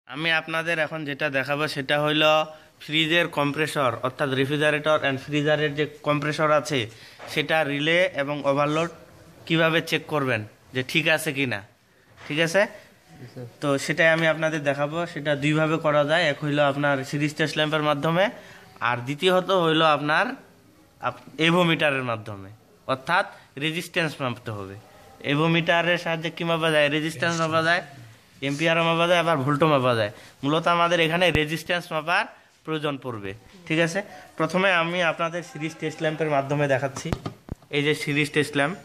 আমি আপনাদের এখন যেটা দেখাবো সেটা হলো ফ্রিজের কম্প্রেসর অর্থাৎ রেফ্রিজারেটর অ্যান্ড ফ্রিজারের যে কম্প্রেসর আছে সেটা রিলে এবং ওভারলোড কিভাবে চেক করবেন যে ঠিক আছে কি না। ঠিক আছে, তো সেটাই আমি আপনাদের দেখাবো। সেটা দুইভাবে করা যায়, এক হইলো আপনার সিরিজ টেস্ট ল্যাম্পের মাধ্যমে, আর দ্বিতীয়ত হইলো আপনার এভোমিটারের মাধ্যমে, অর্থাৎ রেজিস্ট্যান্স মাপতে হবে। এভোমিটারের সাহায্যে কী মাপা যায়? রেজিস্ট্যান্স মাপা যায়, এম্পিয়ারও মাপা যায়, আবার ভোল্টও মাপা যায়। মূলত আমাদের এখানে রেজিস্ট্যান্স মাপার প্রয়োজন পড়বে। ঠিক আছে, প্রথমে আমি আপনাদের সিরিজ টেস্ট ল্যাম্পের মাধ্যমে দেখাচ্ছি। এই যে সিরিজ টেস্ট ল্যাম্প,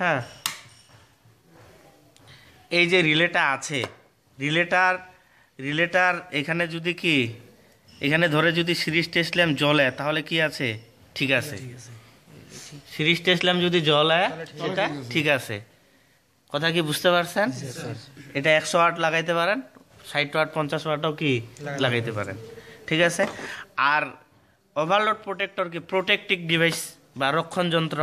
হ্যাঁ, এই যে রিলেটা আছে, রিলেটার এখানে যদি কি এখানে ধরে যদি সিরিজ টেস্ট ল্যাম্প জ্বলে তাহলে কি আছে? ঠিক আছে। সিরিজ টেস্ট ল্যাম্প যদি জ্বলে সেটা ঠিক আছে। কথা কি বুঝতে পারছেন? এটা 100 ওয়াট লাগাইতে পারেন, 60 ওয়াট 50 ওয়াটও কি লাগাইতে পারেন। ঠিক আছে, আর ওভারলোড প্রোটেক্টর কি প্রোটেক্টিভ ডিভাইস বা রক্ষণ যন্ত্র।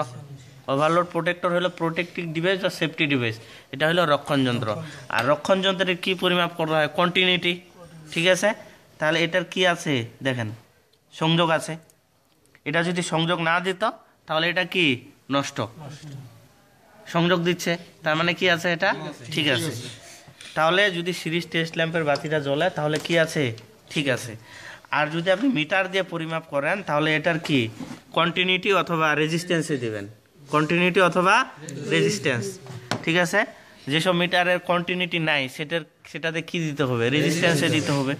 ওভারলোড প্রোটেক্টর হলো প্রোটেক্টিভ ডিভাইস বা সেফটি ডিভাইস, এটা হলো রক্ষণ যন্ত্র। আর রক্ষণ যন্ত্রের কি পরিমাপ করা হয়? কন্টিনিউটি। ঠিক আছে, তাহলে এটার কি আছে দেখেন, সংযোগ আছে। এটা যদি সংযোগ না দিত তাহলে এটা কি নষ্ট। সংযোগ দিচ্ছে, তার মানে কি আছে? এটা ঠিক আছে। তাহলে যদি সিরিজ টেস্ট ল্যাম্পের বাতিটা জ্বলে তাহলে কি আছে? ঠিক আছে। আর যদি আপনি মিটার দিয়ে পরিমাপ করেন তাহলে এটার কি কন্টিনিউটি অথবা রেজিস্ট্যান্সে দেবেন, কন্টিনিউটি অথবা রেজিস্ট্যান্স। ঠিক আছে, যেসব মিটারের কন্টিনিউটি নাই সেটাতে কি দিতে হবে? রেজিস্ট্যান্সে দিতে হবে।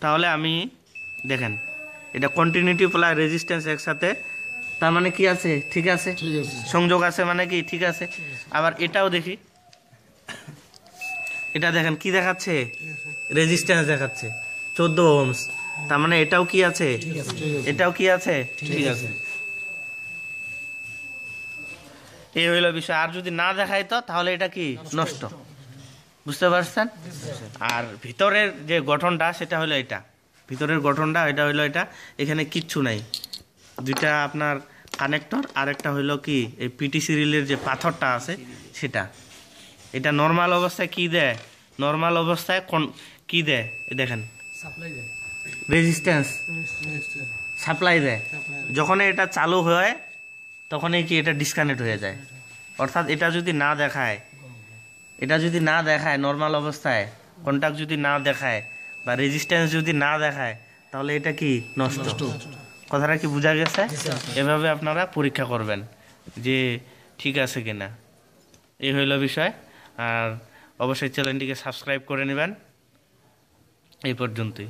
তাহলে আমি দেখেন, এটা কন্টিনিউটি প্লাস রেজিস্ট্যান্স একসাথে, তার মানে কি আছে? ঠিক আছে। সংযোগ আছে মানে কি ঠিক আছে। আবার এটাও দেখি, এটা দেখেন কি দেখাচ্ছে? রেজিস্ট্যান্স দেখাচ্ছে 14 ওহমস, তার মানে এটাও কি আছে? এটাও কি আছে? ঠিক আছে। এই হইল বিষয়। আর যদি না দেখাই তো তাহলে এটা কি নষ্ট। বুঝতে পারছেন? আর ভিতরের যে গঠনটা সেটা হলো এটা, ভিতরের গঠনটা এটা হইলো এটা। এখানে কিচ্ছু নাই, দুইটা আপনার কানেক্টর, আর একটা হইলো কি এই পিটিসি রিলের যে পাথরটা আছে সেটা। এটা নর্মাল অবস্থায় কি দেয়? নর্মাল অবস্থায় কি দেয়? দেখেন, রেজিস্ট্যান্স সাপ্লাই দেয়। যখন এটা চালু হয় তখনই কি এটা ডিসকানেক্ট হয়ে যায়। অর্থাৎ এটা যদি না দেখায় নর্মাল অবস্থায়, কন্টাক্ট যদি না দেখায় বা রেজিস্ট্যান্স যদি না দেখায় তাহলে এটা কি নষ্ট। কথাটা কি বোঝা গেছে? এভাবে আপনারা পরীক্ষা করবেন যে ঠিক আছে কিনা। এই হইল বিষয়। আর অবশ্যই চ্যানেলটিকে সাবস্ক্রাইব করে নেবেন। এই পর্যন্তই।